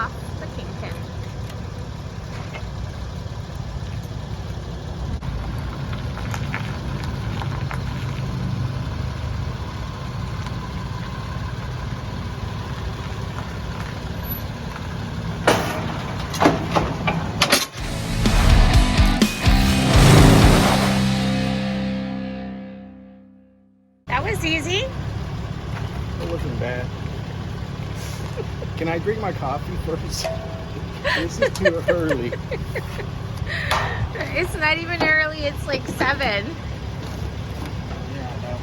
off the kingpin. That was easy. It wasn't bad. Can I drink my coffee first? This is too early. It's not even early, it's like 7. Yeah, I know.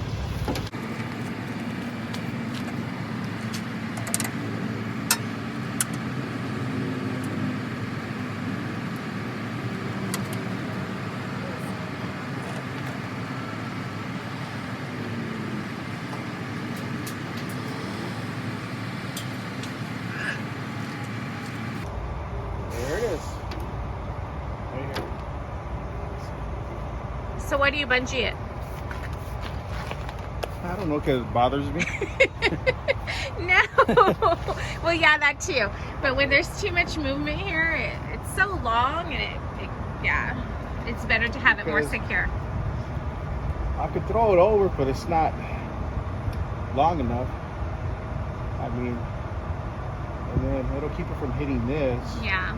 There it is. Right here. So what do you bungee it? I don't know because it bothers me. No. Well, yeah, that too. But when there's too much movement here, it's so long, and yeah, it's better to have it more secure. I could throw it over, but it's not long enough. I mean, and then it'll keep it from hitting this. Yeah.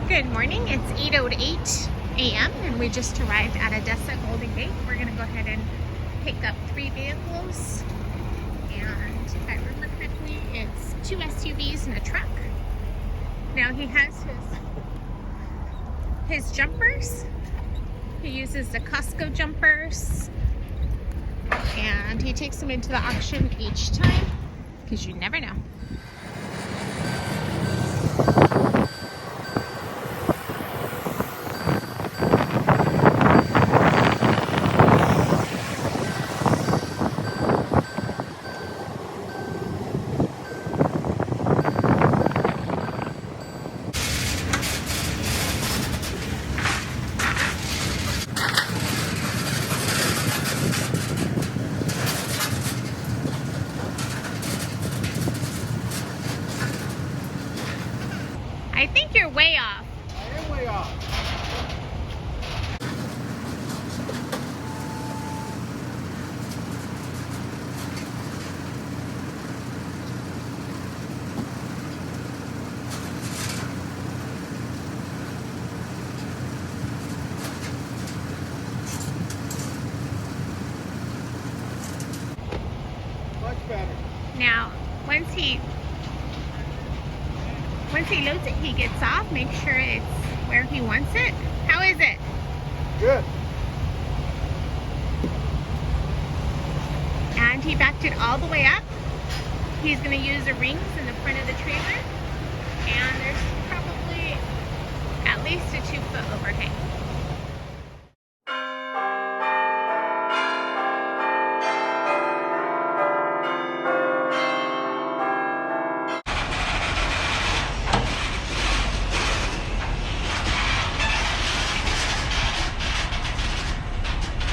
Good morning. It's 8:08 a.m. and we just arrived at Odessa Golden Gate. We're going to go ahead and pick up 3 vehicles. And if I remember correctly, it's 2 SUVs and a truck. Now he has his jumpers. He uses the Costco jumpers. And he takes them into the auction each time because you never know. I think you're way off. I am way off. Much better. Now, once he loads it, he gets off. Make sure it's where he wants it. How is it? Good. And he backed it all the way up. He's going to use the rings in the front of the trailer. And there's probably at least a 2-foot overhang.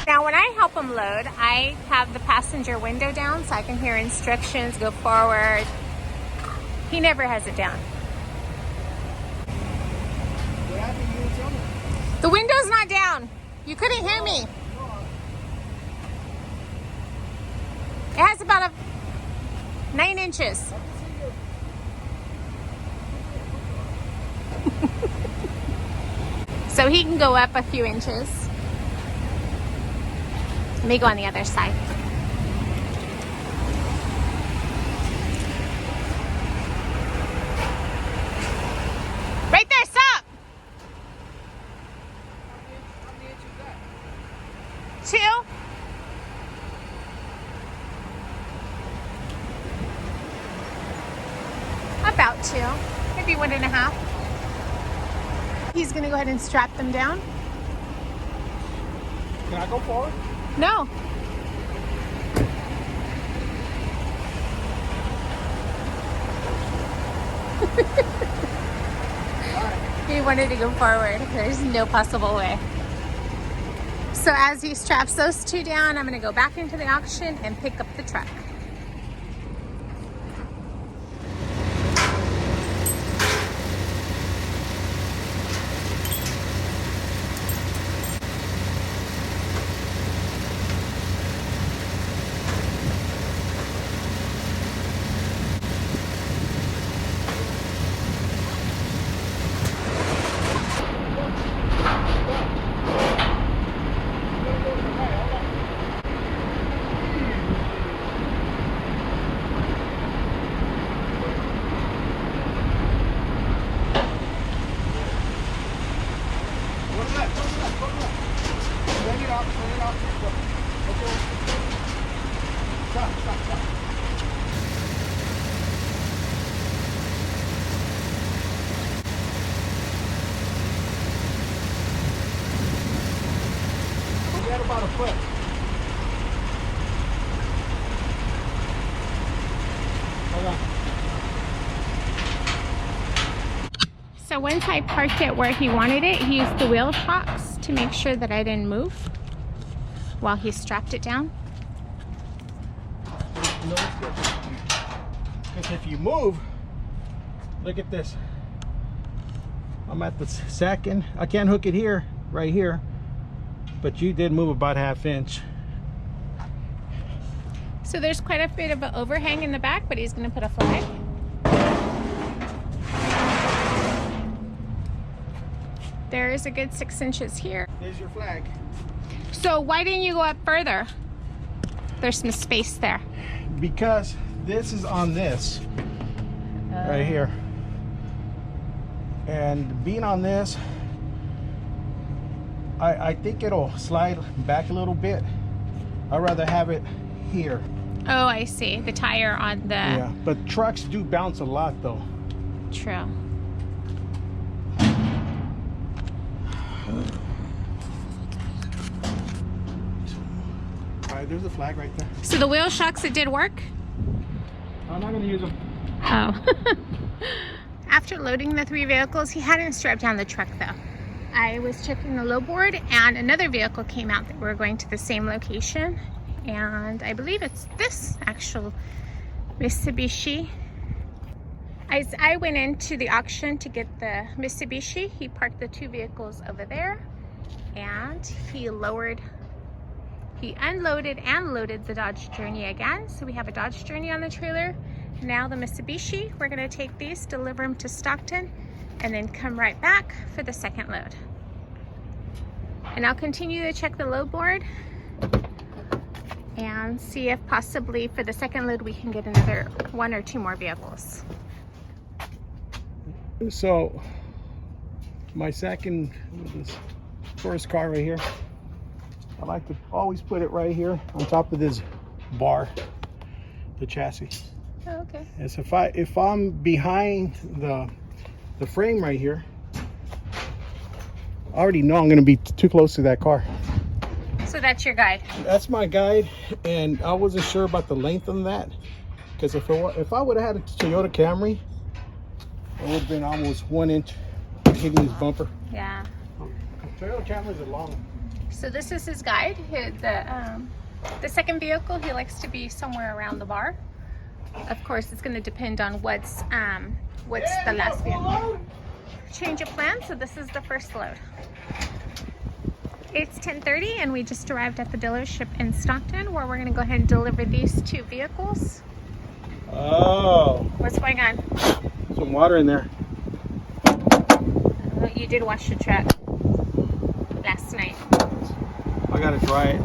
Now when I help him load, I have the passenger window down so I can hear instructions, go forward. He never has it down. What happened? You didn't tell me. The window's not down. You couldn't hear me. It has about 9 inches. So he can go up a few inches. Let me go on the other side. Right there, stop! 2. About 2, maybe 1.5. He's gonna go ahead and strap them down. Can I go forward? No. He wanted to go forward. There's no possible way. So as he straps those 2 down, I'm going to go back into the auction and pick up the truck. about a foot. Hold on. So once I parked it where he wanted it, he used the wheel shocks to make sure that I didn't move while he strapped it down. No, it's good. Because if you move, look at this. I'm at the second. I can't hook it here, right here. But you did move about 1/2 inch. So there's quite a bit of an overhang in the back, but he's going to put a flag. There's a good 6 inches here. There's your flag. So why didn't you go up further? There's some space there. Because this is on this right here. And being on this, I think it'll slide back a little bit. I'd rather have it here. Oh, I see. The tire on the... Yeah, but trucks do bounce a lot though. True. Alright, there's a flag right there. So the wheel shocks, it did work? I'm not gonna use them. Oh. After loading the 3 vehicles, he hadn't strapped down the truck though. I was checking the load board and another vehicle came out that we're going to the same location. And I believe it's this actual Mitsubishi. As I went into the auction to get the Mitsubishi, he parked the 2 vehicles over there and he unloaded and loaded the Dodge Journey again. So we have a Dodge Journey on the trailer. Now the Mitsubishi, we're gonna take these, deliver them to Stockton, and then come right back for the second load. And I'll continue to check the load board and see if possibly for the second load we can get another 1 or 2 more vehicles. So my second, this first car right here, I like to always put it right here on top of this bar, the chassis. Oh, okay. And so if I'm behind the frame right here, I already know I'm going to be too close to that car. So that's your guide. That's my guide, and I wasn't sure about the length on that, because if I would have had a Toyota Camry, it would have been almost 1 inch hitting his bumper. Yeah. Toyota Camrys are long. So this is his guide. The second vehicle, he likes to be somewhere around the bar. Of course, it's going to depend on what's the last vehicle. Change of plan. So this is the first load. It's 10:30 and we just arrived at the dealership in Stockton where we're going to go ahead and deliver these 2 vehicles. Oh. What's going on? Some water in there. You did wash the truck last night. I gotta dry it.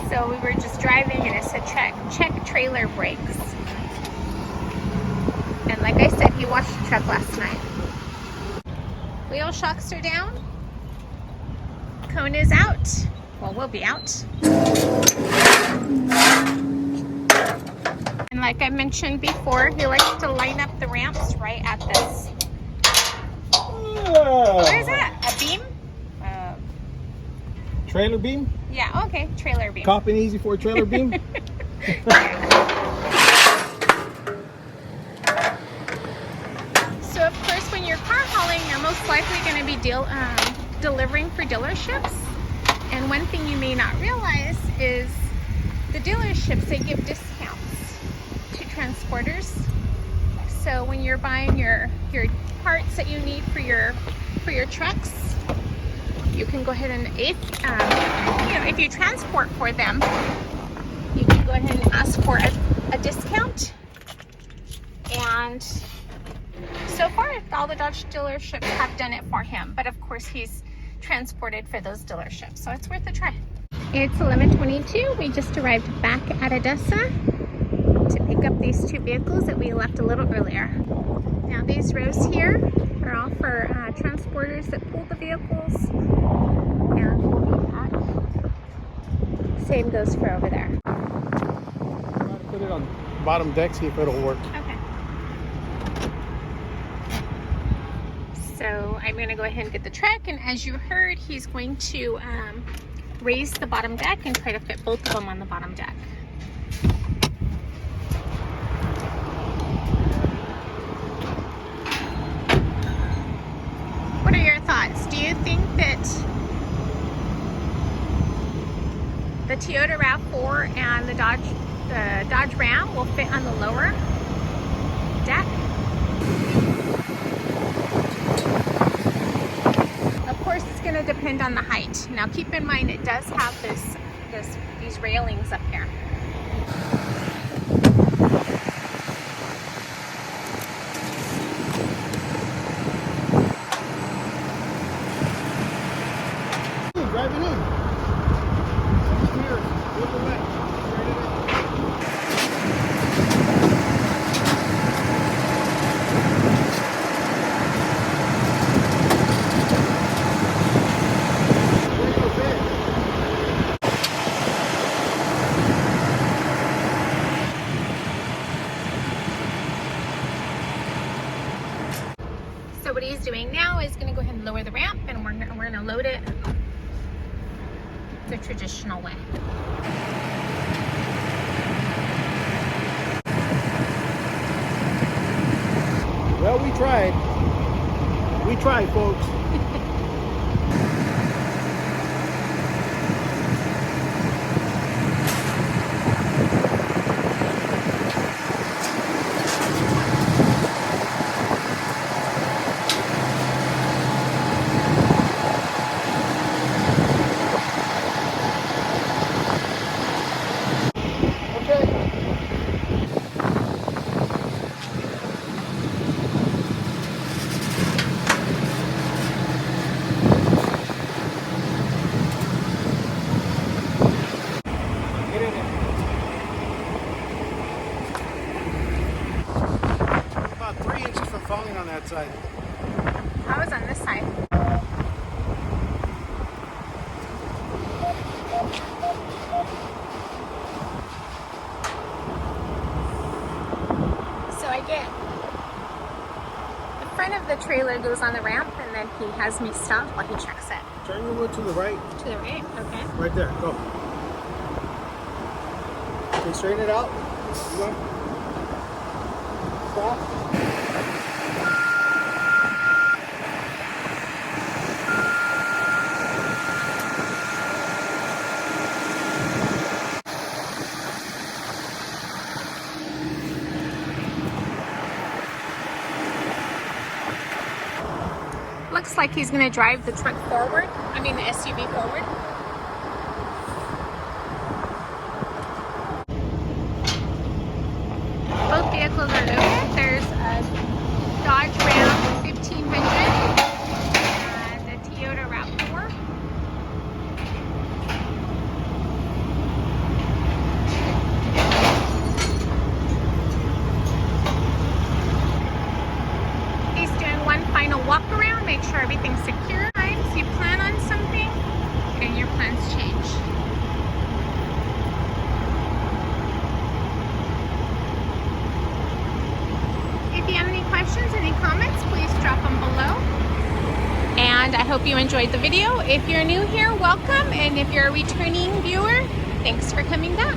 So we were just driving and it said check trailer brakes. And like I said, he washed the truck last night. Wheel shocks are down. Cone is out. Well, we'll be out. And like I mentioned before, he likes to line up the ramps right at this. What is that? A beam? Trailer beam? Yeah, okay. Trailer beam. Kaufman EZ4 trailer beam? So of course, when you're car hauling, you're most likely going to be delivering for dealerships. And one thing you may not realize is the dealerships, they give discounts to transporters. So when you're buying your parts that you need for your trucks, you can go ahead and if you transport for them, you can go ahead and ask for a discount. And so far, all the Dodge dealerships have done it for him, but of course he's transported for those dealerships, so it's worth a try. It's 11:22. We just arrived back at Odessa to pick up these 2 vehicles that we left a little earlier. Now these rows here are all for transporters that pull the vehicles, and we'll be back. Same goes for over there. Try to put it on bottom deck, see if it'll work. Okay. So I'm going to go ahead and get the truck, and as you heard, he's going to raise the bottom deck and try to fit both of them on the bottom deck. What are your thoughts? Do you think that the Toyota RAV4 and the Dodge Ram will fit on the lower deck? Of course, it's going to depend on the height. Now, keep in mind it does have these railings up here. Drive it in. Come here. Go to the left. Straight it up. Where's your bed? So what he's doing now is going to go ahead and lower the ramp, and we're going to load it the traditional way. Well, we tried. We tried, folks. About 3 inches from falling on that side. I was on this side. So I get the front of the trailer goes on the ramp, and then he has me stop while he checks it. Turn your wheel to the right. To the right? Okay. Right there. Go. Okay, straighten it out. You want? Stop. Looks like he's going to drive the truck forward. I mean the SUV forward. Both vehicles are loaded. There's a Dodge Ram 1500 and a Toyota RAV4. He's doing one final walk around, make sure everything's secure. Sometimes you plan on something and your plans change. If you have any questions, any comments, please drop them below. And I hope you enjoyed the video. If you're new here, welcome. And if you're a returning viewer, thanks for coming back.